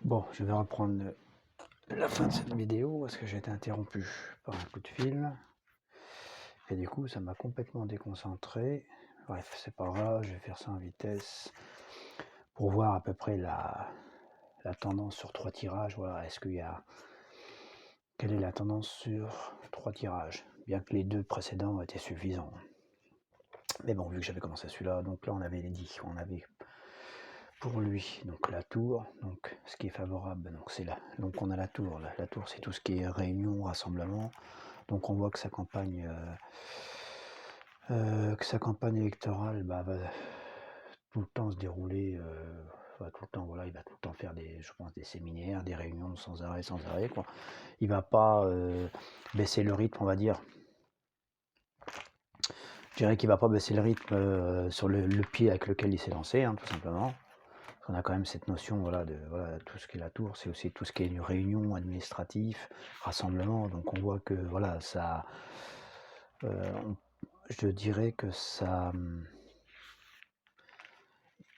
Bon, je vais reprendre la fin de cette vidéo parce que j'ai été interrompu par un coup de fil et du coup ça m'a complètement déconcentré. Bref, c'est pas grave, je vais faire ça en vitesse pour voir à peu près la tendance sur 3 tirages. Voilà, quelle est la tendance sur 3 tirages? Bien que les 2 précédents étaient suffisants. Mais bon, vu que j'avais commencé celui-là, donc là on avait pour lui donc la tour, donc ce qui est favorable, donc c'est là. Donc on a la tour. La tour, c'est tout ce qui est réunion, rassemblement. Donc on voit que sa campagne électorale va tout le temps se dérouler, tout le temps, voilà, il va tout le temps faire je pense, des séminaires, des réunions sans arrêt, quoi. Il va pas baisser le rythme, on va dire. Je dirais qu'il va pas baisser le rythme sur le pied avec lequel il s'est lancé, hein, tout simplement. On a quand même cette notion, voilà, tout ce qui est la tour, c'est aussi tout ce qui est une réunion administrative, rassemblement. Donc on voit que voilà, je dirais que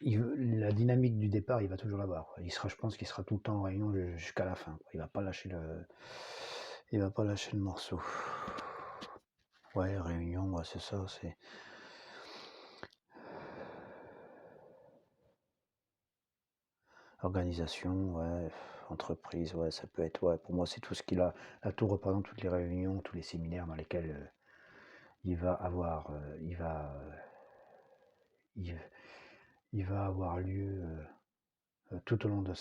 la dynamique du départ, il va toujours l'avoir. Je pense qu'il sera tout le temps en réunion jusqu'à la fin. Il va pas lâcher le morceau. Ouais, réunion, ouais, c'est ça, c'est. Organisation, ouais, entreprise, ouais, ça peut être, ouais, pour moi c'est tout ce qu'il a. La tour représente toutes les réunions, tous les séminaires dans lesquels il va avoir, il, il va avoir lieu tout au long de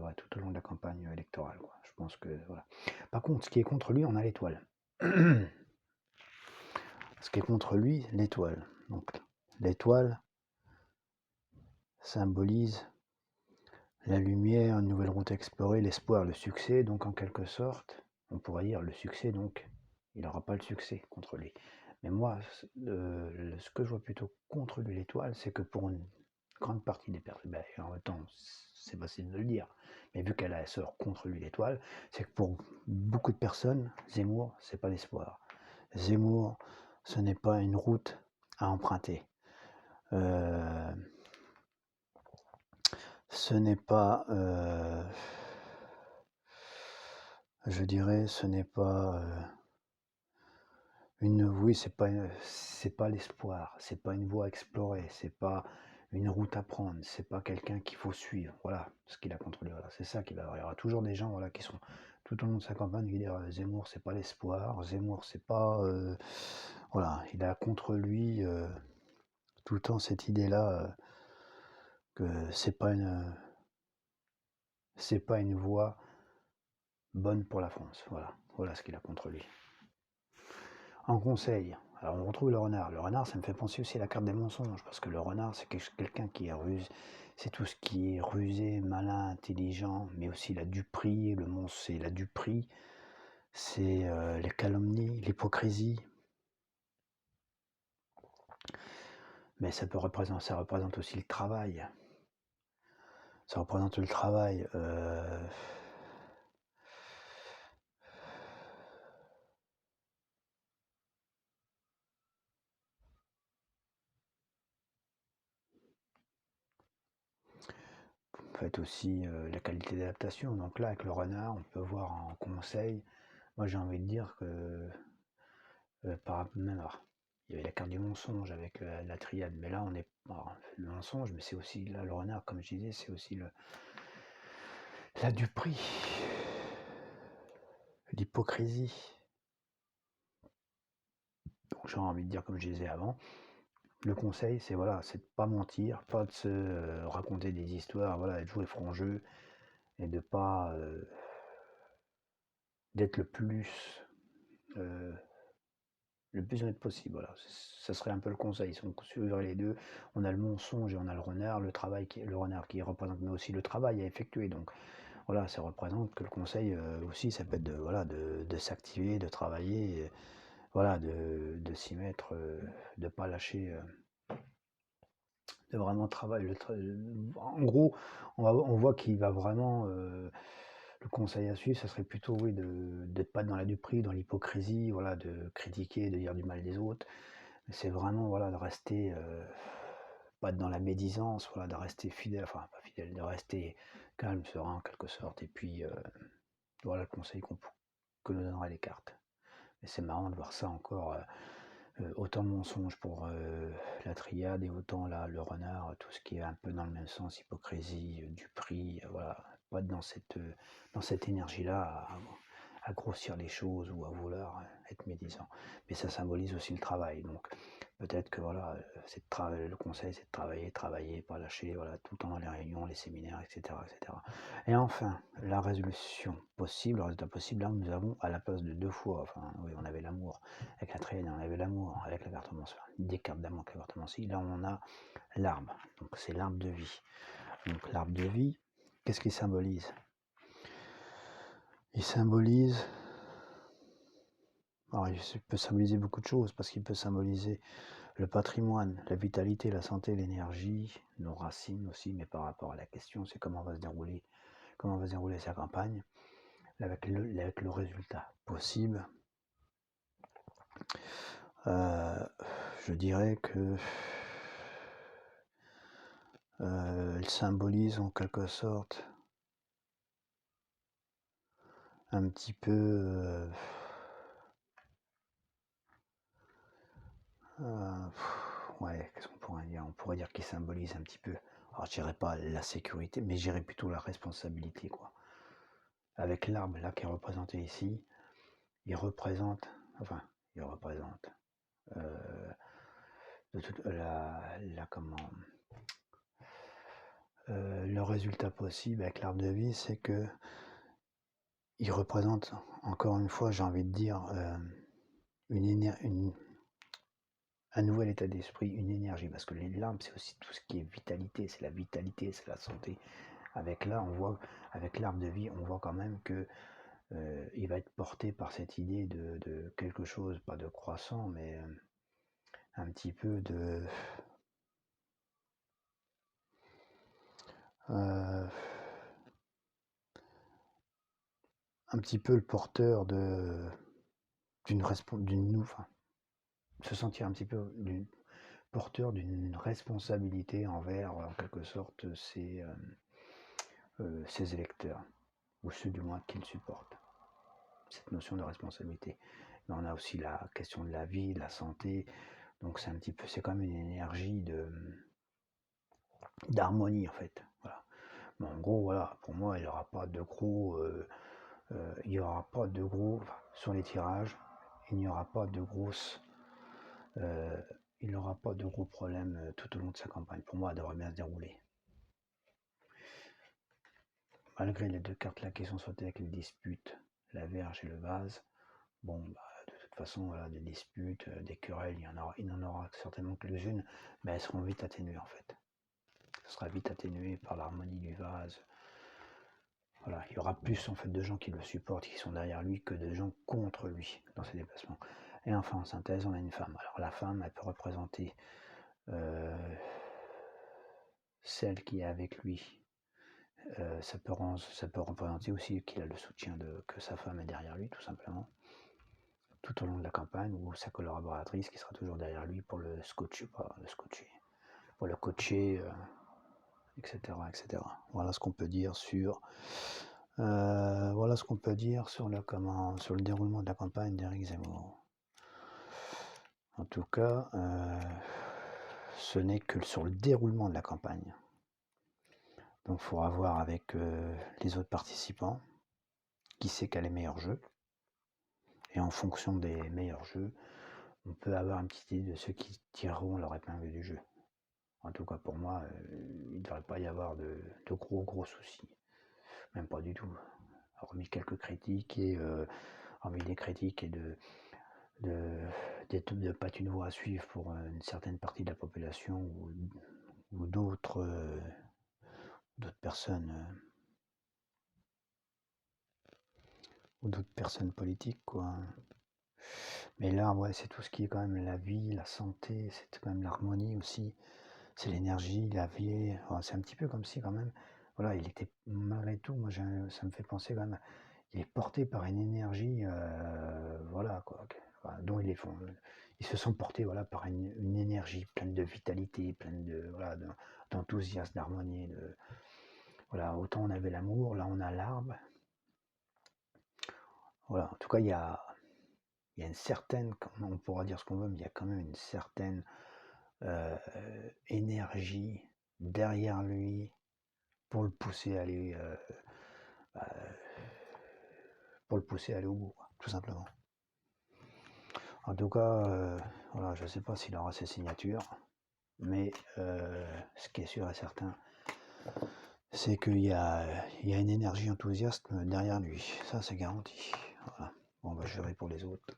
ouais, tout au long de la campagne électorale, quoi. Je pense que voilà. Par contre, ce qui est contre lui, on a l'étoile. Ce qui est contre lui, l'étoile. Donc l'étoile symbolise la lumière, une nouvelle route explorée, l'espoir, le succès. Donc en quelque sorte, on pourrait dire le succès, donc il n'aura pas le succès contre lui. Mais moi, ce que je vois plutôt contre lui, l'étoile, c'est que pour une grande partie des personnes, en même temps, c'est facile de le dire, mais vu qu'elle sort contre lui, l'étoile, c'est que pour beaucoup de personnes, Zemmour, c'est pas l'espoir. Zemmour, ce n'est pas une route à emprunter. Ce n'est pas, je dirais, ce n'est pas oui, c'est pas l'espoir, c'est pas une voie à explorer, c'est pas une route à prendre, c'est pas quelqu'un qu'il faut suivre. Voilà ce qu'il a contre lui. Voilà, c'est ça qu'il va y avoir. Il y aura toujours des gens, voilà, qui sont tout au long de sa campagne qui disent Zemmour, c'est pas l'espoir, Zemmour, c'est pas, voilà, il a contre lui tout le temps cette idée-là que c'est pas une voie bonne pour la France. Voilà, voilà ce qu'il a contre lui. En conseil, alors on retrouve le renard. Le renard, ça me fait penser aussi à la carte des mensonges, parce que le renard, c'est quelqu'un qui est ruse, c'est tout ce qui est rusé, malin, intelligent, mais aussi la duperie. Le monstre, c'est la duperie, c'est les calomnies, l'hypocrisie. Mais ça représente aussi le travail. Ça représente le travail. En fait aussi la qualité d'adaptation. Donc là, avec le renard, on peut voir en conseil. Moi, j'ai envie de dire que alors, il y avait la carte du mensonge avec la triade, mais là, on est. Alors, le mensonge, mais c'est aussi, là, le renard, comme je disais, c'est aussi la duperie, l'hypocrisie. Donc, j'ai envie de dire, comme je disais avant, le conseil, c'est voilà, c'est de pas mentir, pas de se raconter des histoires, voilà, de jouer franc jeu et de pas d'être le plus honnête possible. Voilà, ça serait un peu le conseil. Si on suivrait les deux, on a le mensonge et on a le renard, le renard qui représente, mais aussi le travail à effectuer. Donc voilà, ça représente que le conseil aussi, ça peut être voilà, de s'activer, de travailler, voilà, de s'y mettre, de pas lâcher, de vraiment travailler. En gros, on voit qu'il va vraiment. Le conseil à suivre, ça serait plutôt, oui, d'être pas dans la duperie, dans l'hypocrisie, voilà, de critiquer, de dire du mal des autres. Mais c'est vraiment, voilà, de rester pas être dans la médisance, voilà, de rester fidèle, enfin pas fidèle, de rester calme, serein en quelque sorte et puis, voilà le conseil que nous donneraient les cartes. Et c'est marrant de voir ça encore, autant de mensonges pour, la triade et autant là, le renard, tout ce qui est un peu dans le même sens, hypocrisie, duperie, voilà. Pas être dans cette énergie-là à grossir les choses ou à vouloir, être médisant. Mais ça symbolise aussi le travail, donc peut-être que voilà, c'est le conseil, c'est de travailler, travailler, pas lâcher, voilà, tout le temps dans les réunions, les séminaires, et cetera, et cetera. Et enfin, la résolution possible, le résultat possible, là, nous avons à la place de 2 fois, enfin, oui, on avait l'amour avec la triade, on avait l'amour avec la carte mensuelle, des cartes d'amour avec la carte mensuelle. Là, on a l'arbre, donc c'est l'arbre de vie. Donc l'arbre de vie, qu'est-ce qu'il symbolise? Il symbolise, alors il peut symboliser beaucoup de choses, parce qu'il peut symboliser le patrimoine, la vitalité, la santé, l'énergie, nos racines aussi, mais par rapport à la question, c'est comment va se dérouler sa campagne, avec le résultat possible. Je dirais que elle symbolise en quelque sorte un petit peu, ouais, qu'est-ce qu'on pourrait dire? On pourrait dire qu'il symbolise un petit peu, alors je dirais pas la sécurité, mais je dirais plutôt la responsabilité, quoi. Avec l'arbre là qui est représenté ici, il représente, enfin, il représente, de toute la comment, le résultat possible avec l'arbre de vie, c'est que il représente, encore une fois, j'ai envie de dire, un nouvel état d'esprit, une énergie, parce que l'arbre, c'est aussi tout ce qui est vitalité, c'est la vitalité, c'est la santé. Avec là, on voit, avec l'arbre de vie, on voit quand même que il va être porté par cette idée de quelque chose, pas de croissant, mais un petit peu de un petit peu le porteur enfin, se sentir un petit peu porteur d'une responsabilité envers, en quelque sorte, ses électeurs, ou ceux du moins qu'il supporte. Cette notion de responsabilité. Mais on a aussi la question de la vie, de la santé, donc c'est un petit peu, c'est comme une énergie d'harmonie en fait. Voilà. Mais en gros, voilà, pour moi, il n'y aura pas de gros, il y aura pas de gros, enfin, sur les tirages, il n'y aura pas de grosses, il n'aura pas de gros problèmes tout au long de sa campagne. Pour moi, elle devrait bien se dérouler. Malgré les deux cartes là qui sont sautées avec les disputes, la Vierge et le vase, bon, bah, de toute façon, voilà, des disputes, des querelles, il en aura certainement quelques-unes, mais elles seront vite atténuées en fait. Ce sera vite atténué par l'harmonie du vase. Voilà, il y aura plus en fait de gens qui le supportent, qui sont derrière lui, que de gens contre lui dans ses déplacements. Et enfin, en synthèse, on a une femme. Alors la femme, elle peut représenter celle qui est avec lui. Ça peut représenter aussi qu'il a le soutien que sa femme est derrière lui, tout simplement, tout au long de la campagne, ou sa collaboratrice qui sera toujours derrière lui pour pour le coacher, etc., etc. Voilà ce qu'on peut dire sur sur le déroulement de la campagne d'Éric Zemmour. En tout cas, ce n'est que sur le déroulement de la campagne. Donc il faudra voir avec les autres participants qui c'est qui a les meilleurs jeux. Et en fonction des meilleurs jeux, on peut avoir une petite idée de ceux qui tireront leur épingle du jeu. En tout cas pour moi, il ne devrait pas y avoir de gros soucis. Même pas du tout. Hormis quelques critiques et hormis des critiques et de pas une voie à suivre pour une certaine partie de la population ou d'autres personnes ou d'autres personnes politiques, quoi. Mais là, ouais, c'est tout ce qui est quand même la vie, la santé, c'est quand même l'harmonie aussi, c'est l'énergie, la vie. Enfin, c'est un petit peu comme si quand même, voilà, il était malgré tout, moi ça me fait penser quand même, il est porté par une énergie, voilà quoi. voilà, dont ils se sont portés, voilà, par une énergie pleine de vitalité, pleine de, voilà, d'enthousiasme, d'harmonie, voilà, autant on avait l'amour, là on a l'arbre. Voilà, en tout cas, il y a une certaine, on pourra dire ce qu'on veut, mais il y a quand même une certaine euh, énergie derrière lui pour le pousser à aller, bah, pour le pousser à aller au bout, quoi, tout simplement. En tout cas, voilà, je ne sais pas s'il aura ses signatures, mais ce qui est sûr et certain, c'est qu'il y a une énergie enthousiaste derrière lui. Ça, c'est garanti. Voilà. Bon, bah, je verrai pour les autres.